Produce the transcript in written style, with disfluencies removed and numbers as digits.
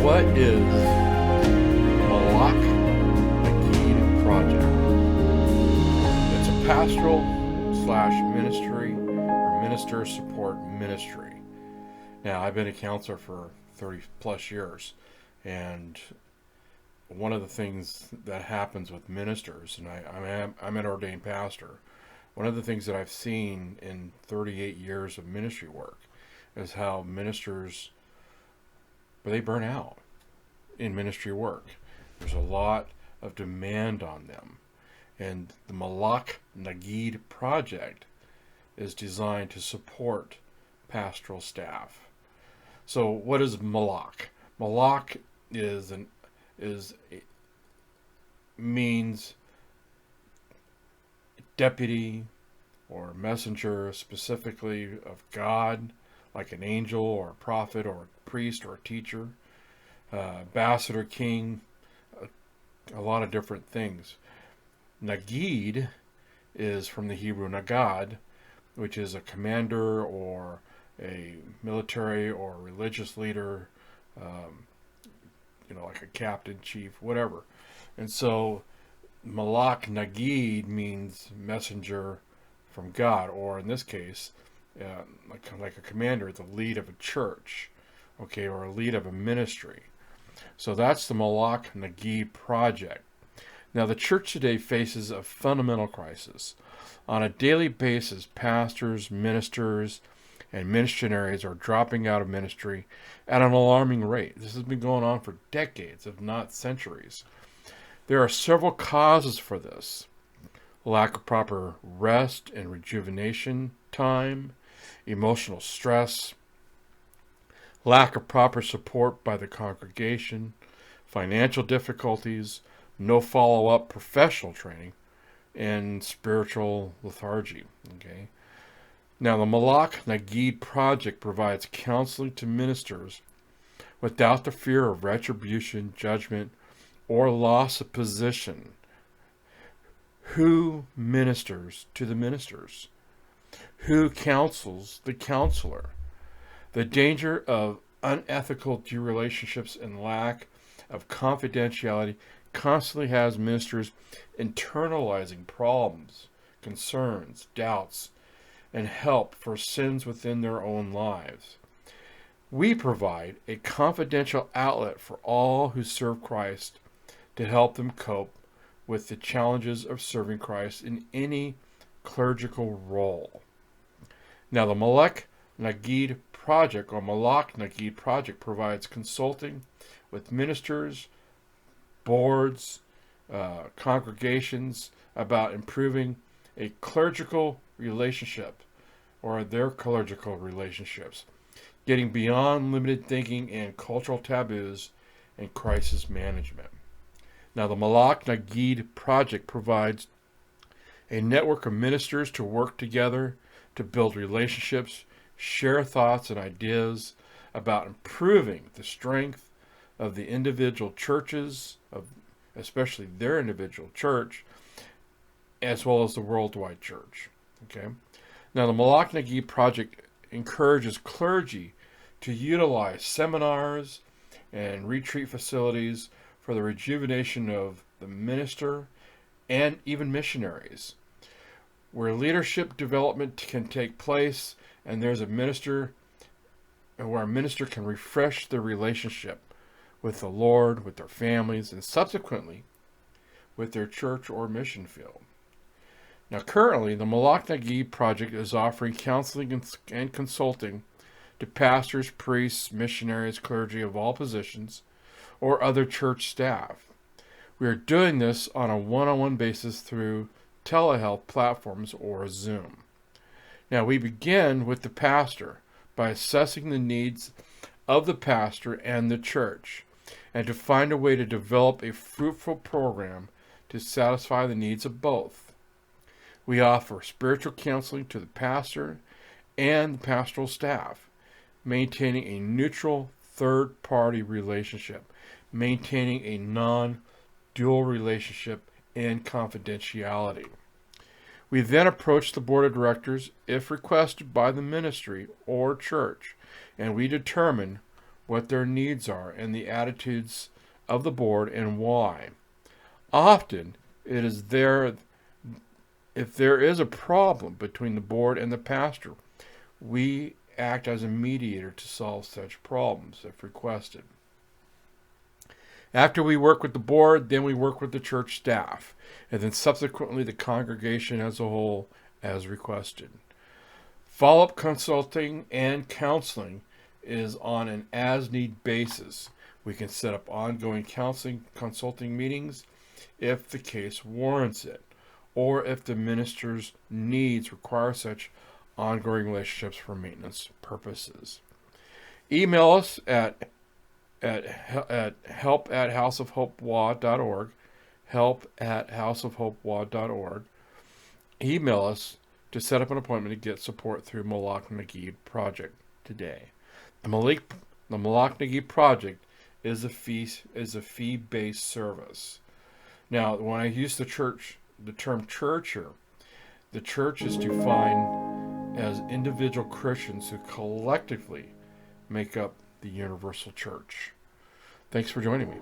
What is Malak Nagid Project? It's a pastoral slash ministry or minister support ministry. Now, I've been a counselor for 30 plus years, and one of the things that happens with ministers, and I'm an ordained pastor, one of the things that I've seen in 38 years of ministry work is how ministers, they burn out in ministry work. There's a lot of demand on them. And the Malak Nagid Project is designed to support pastoral staff. So what is Malak? Malak means deputy or messenger, specifically of God, like an angel or a prophet or a priest or a teacher, ambassador, king, a lot of different things. Nagid is from the Hebrew Nagad, which is a commander or a military or religious leader, like a captain, chief, whatever. And so Malak Nagid means messenger from God, or in this case, like a commander, the lead of a church, okay, or a lead of a ministry. So that's the Malak Nagid Project. Now, the church today faces a fundamental crisis. On a daily basis, pastors, ministers, and missionaries are dropping out of ministry at an alarming rate. This has been going on for decades, if not centuries. There are several causes for this. Lack of proper rest and rejuvenation time, emotional stress, lack of proper support by the congregation, financial difficulties, no follow-up professional training, and spiritual lethargy. Okay. Now, the Malak Nagid Project provides counseling to ministers without the fear of retribution, judgment, or loss of position. Who ministers to the ministers? Who counsels the counselor? The danger of unethical due relationships and lack of confidentiality constantly has ministers internalizing problems, concerns, doubts, and help for sins within their own lives. We provide a confidential outlet for all who serve Christ to help them cope with the challenges of serving Christ in any clerical role. Now, the Malak Nagid Project, or Malak Nagid Project, provides consulting with ministers, boards, congregations about improving a clerical relationship or their clerical relationships, getting beyond limited thinking and cultural taboos and crisis management. Now, the Malak Nagid Project provides a network of ministers to work together to build relationships, share thoughts and ideas about improving the strength of the individual churches, especially their individual church, as well as the worldwide church. Okay. Now, the Malak Nagid Project encourages clergy to utilize seminars and retreat facilities for the rejuvenation of the minister and even missionaries, where leadership development can take place, and there's a minister where a minister can refresh their relationship with the Lord, with their families, and subsequently with their church or mission field. Now, currently, the Malak Nagid Project is offering counseling and consulting to pastors, priests, missionaries, clergy of all positions, or other church staff. We are doing this on a one-on-one basis through telehealth platforms or Zoom. Now, we begin with the pastor by assessing the needs of the pastor and the church, and to find a way to develop a fruitful program to satisfy the needs of both. We offer spiritual counseling to the pastor and the pastoral staff, maintaining a neutral third-party relationship, maintaining a non-dual relationship, and confidentiality. We then approach the board of directors if requested by the ministry or church, and we determine what their needs are and the attitudes of the board and why. Often, it is there. If there is a problem between the board and the pastor, we act as a mediator to solve such problems if requested. After we work with the board, then we work with the church staff, and then subsequently the congregation as a whole as requested. Follow-up consulting and counseling is on an as-need basis. We can set up ongoing counseling consulting meetings if the case warrants it, or if the minister's needs require such ongoing relationships for maintenance purposes. Email us at help@houseofhopewa.org, help@houseofhopewa.org. Email us to set up an appointment to get support through Malak Nagib Project today. The Malak Nagib Project is a fee-based service. Now, when I use the term church here, the church is defined as individual Christians who collectively make up the universal church. Thanks for joining me.